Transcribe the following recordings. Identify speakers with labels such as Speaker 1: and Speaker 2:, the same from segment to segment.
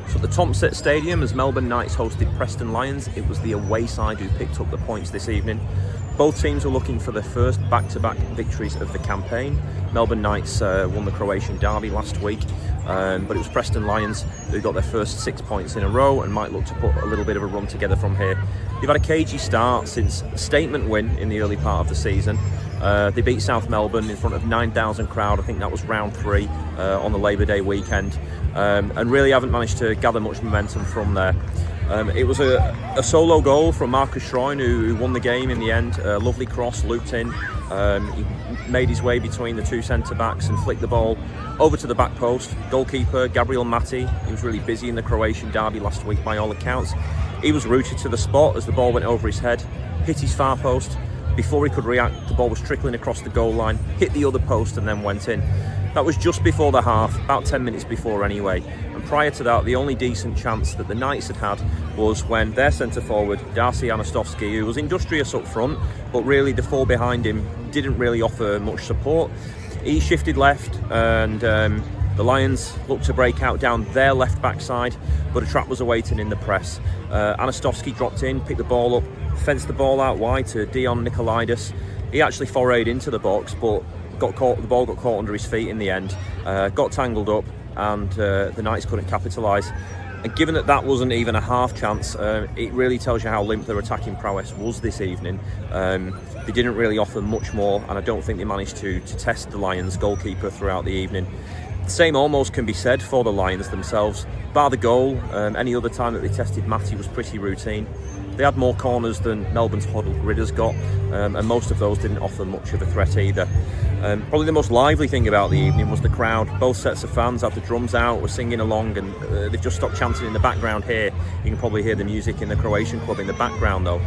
Speaker 1: So at the Tompsett Stadium, as Melbourne Knights hosted Preston Lions, it was the away side who picked up the points this evening. Both teams were looking for their first back-to-back victories of the campaign. Melbourne Knights won the Croatian derby last week, but it was Preston Lions who got their first 6 points in a row and might look to put a little bit of a run together from here. They've had a cagey start since a statement win in the early part of the season. They beat South Melbourne in front of 9,000 crowd. I think that was round 3 on the Labour Day weekend, and really haven't managed to gather much momentum from there. It was a solo goal from Marcus Schrein who won the game in the end. A lovely cross, looped in. He made his way between the two centre-backs and flicked the ball over to the back post. Goalkeeper Gabriel Matti, he was really busy in the Croatian derby last week by all accounts. He was rooted to the spot as the ball went over his head, hit his far post. Before he could react, the ball was trickling across the goal line, hit the other post and then went in. That was just before the half, about 10 minutes before anyway. And prior to that, the only decent chance that the Knights had was when their centre-forward, Darcy Anastovsky, who was industrious up front, but really the four behind him didn't really offer much support. He shifted left and the Lions looked to break out down their left back side, but a trap was awaiting in the press. Anastovsky dropped in, picked the ball up, fenced the ball out wide to Dion Nicolaides. He actually forayed into the box, but the ball got caught under his feet in the end, got tangled up, and the Knights couldn't capitalise. And given that that wasn't even a half chance, it really tells you how limp their attacking prowess was this evening. They didn't really offer much more, and I don't think they managed to test the Lions goalkeeper throughout the evening. The same almost can be said for the Lions themselves. Bar the goal, any other time that they tested Matty was pretty routine. They had more corners than Melbourne's Hoddle Gridders got, and most of those didn't offer much of a threat either. Probably the most lively thing about the evening was the crowd. Both sets of fans had the drums out, were singing along, and they've just stopped chanting in the background here. You can probably hear the music in the Croatian club in the background though.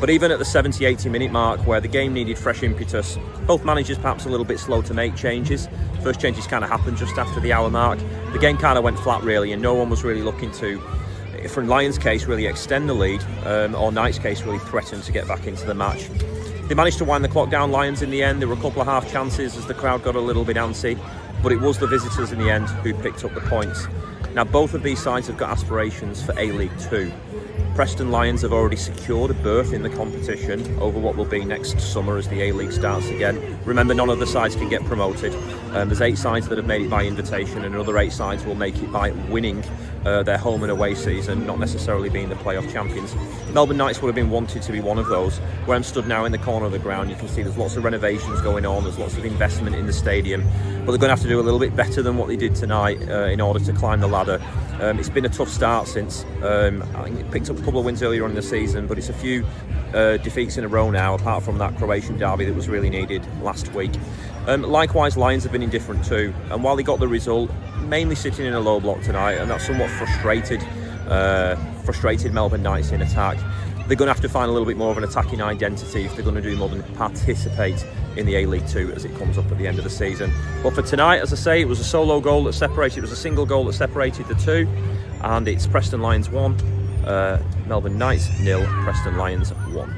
Speaker 1: But even at the 70-80 minute mark, where the game needed fresh impetus, both managers perhaps a little bit slow to make changes. First changes kind of happened just after the hour mark. The game kind of went flat really, and no one was really looking to, for Lions' case, really extend the lead, or Knights' case, really threaten to get back into the match. They managed to wind the clock down, Lions, in the end. There were a couple of half chances as the crowd got a little bit antsy, but it was the visitors in the end who picked up the points. Now, both of these sides have got aspirations for A-League 2. Preston Lions have already secured a berth in the competition over what will be next summer as the A-League starts again. Remember, none of the sides can get promoted. There's 8 sides that have made it by invitation, and another 8 sides will make it by winning their home and away season, not necessarily being the playoff champions. Melbourne Knights would have been wanted to be one of those. Where I'm stood now in the corner of the ground, you can see there's lots of renovations going on, there's lots of investment in the stadium, but they're going to have to do a little bit better than what they did tonight in order to climb the ladder. It's been a tough start since. I think it picked up a couple of wins earlier on in the season, but it's a few defeats in a row now, apart from that Croatian derby that was really needed last week. Likewise, Lions have been indifferent too, and while they got the result, mainly sitting in a low block tonight, and that somewhat frustrated Melbourne Knights in attack. They're going to have to find a little bit more of an attacking identity if they're going to do more than participate in the A-League 2 as it comes up at the end of the season. But for tonight, as I say, it was a solo goal that separated, it was a single goal that separated the two, and it's Preston Lions 1, Melbourne Knights 0, Preston Lions 1.